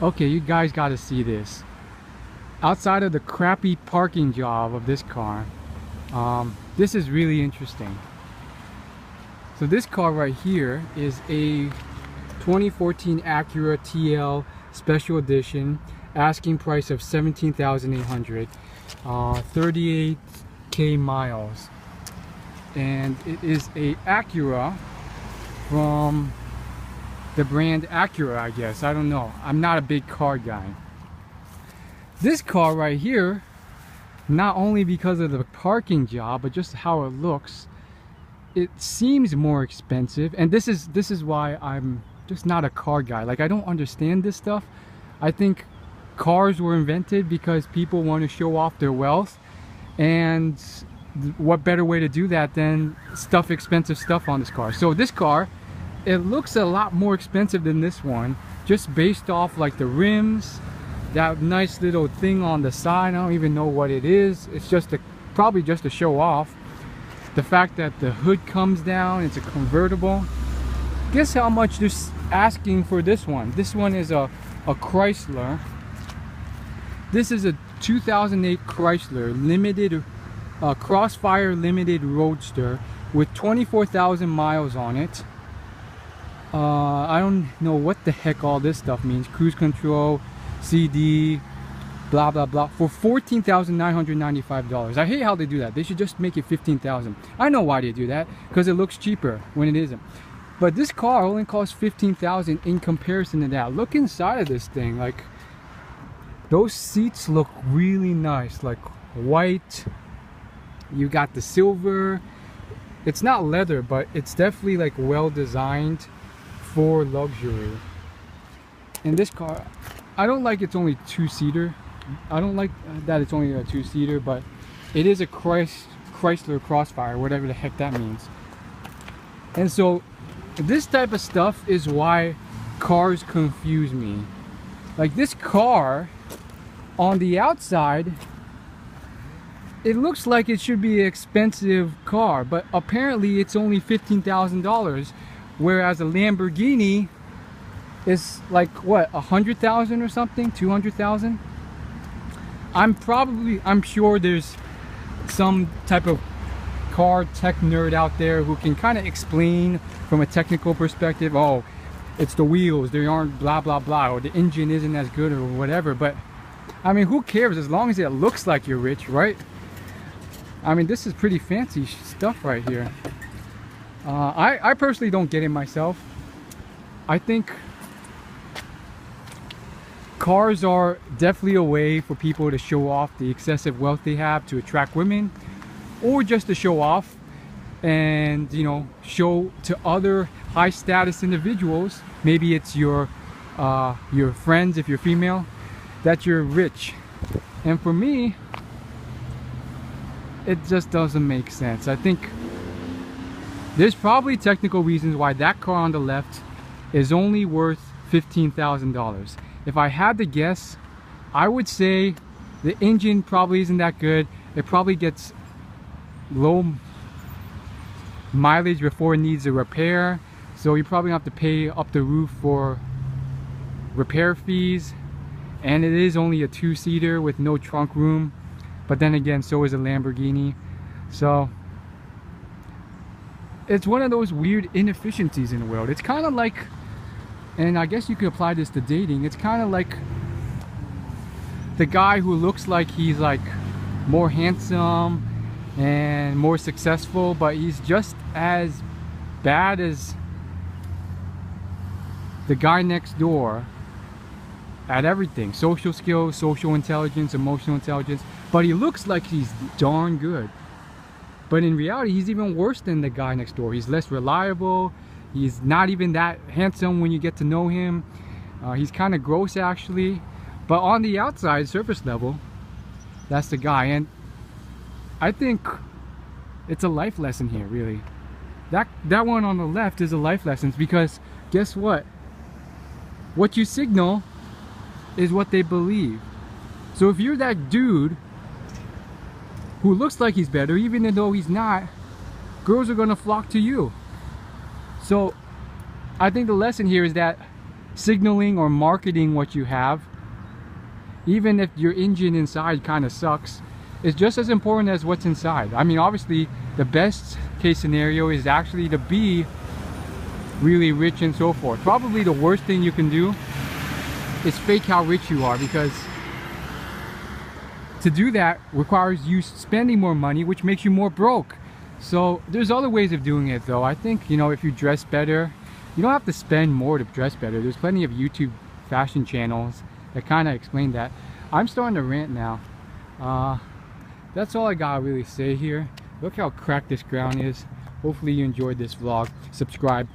Okay, you guys got to see this. Outside of the crappy parking job of this car, this is really interesting. So this car right here is a 2014 Acura TL Special Edition, asking price of $17,800, 38k miles, and it is a Acura from the brand Acura, I guess. I don't know. I'm not a big car guy. This car right here, not only because of the parking job, but just how it looks, it seems more expensive. And this is why I'm just not a car guy. Like, I don't understand this stuff. I think cars were invented because people want to show off their wealth, and what better way to do that than stuff expensive stuff on this car. So this car, it looks a lot more expensive than this one, just based off like the rims, that nice little thing on the side. I don't even know what it is. It's just probably just to show off. The fact that the hood comes down, it's a convertible. Guess how much they're asking for this one. This one is a Chrysler. This is a 2008 Chrysler limited Crossfire Limited Roadster with 24,000 miles on it. I don't know what the heck all this stuff means. Cruise control, CD, blah blah blah, for $14,995. I hate how they do that. They should just make it $15,000. I know why they do that, because it looks cheaper when it isn't. But this car only costs $15,000 in comparison to that. Look inside of this thing. Like, those seats look really nice, like white. You got the silver. It's not leather, but it's definitely like well designed for luxury. And this car, I don't like it's only two-seater. I don't like that it's only a two-seater, but it is a Chrysler Crossfire, whatever the heck that means. And so this type of stuff is why cars confuse me. Like, this car on the outside, it looks like it should be an expensive car, but apparently it's only $15,000, whereas a Lamborghini is like, what, 100,000 or something, 200,000. I'm sure there's some type of car tech nerd out there who can kind of explain from a technical perspective, oh, it's the wheels, they aren't blah blah blah, or the engine isn't as good or whatever. But I mean, who cares, as long as it looks like you're rich, right? I mean, this is pretty fancy stuff right here. I personally don't get it myself. I think cars are definitely a way for people to show off the excessive wealth they have, to attract women, or just to show off and, you know, show to other high status individuals, maybe it's your friends if you're female, that you're rich. And for me, it just doesn't make sense. I think there's probably technical reasons why that car on the left is only worth $15,000. If I had to guess, I would say the engine probably isn't that good. It probably gets low mileage before it needs a repair, so you probably have to pay up the roof for repair fees. And it is only a two-seater with no trunk room, but then again, so is a Lamborghini. So it's one of those weird inefficiencies in the world. It's kind of like, and I guess you could apply this to dating, it's kind of like the guy who looks like he's like more handsome and more successful, but he's just as bad as the guy next door at everything: social skills, social intelligence, emotional intelligence, but he looks like he's darn good. But in reality, he's even worse than the guy next door. He's less reliable. He's not even that handsome when you get to know him. He's kind of gross, actually. But on the outside, surface level, that's the guy. And I think it's a life lesson here, really. That one on the left is a life lesson, because guess what? What you signal is what they believe. So if you're that dude who looks like he's better, even though he's not, girls are gonna flock to you. So I think the lesson here is that signaling or marketing what you have, even if your engine inside kind of sucks, is just as important as what's inside. I mean, obviously the best case scenario is actually to be really rich and so forth. Probably the worst thing you can do is fake how rich you are, because to do that requires you spending more money, which makes you more broke. So there's other ways of doing it though. I think, you know, if you dress better, you don't have to spend more to dress better. There's plenty of YouTube fashion channels that kind of explain that. I'm starting to rant now. That's all I gotta really say here. Look how cracked this ground is. Hopefully you enjoyed this vlog. Subscribe.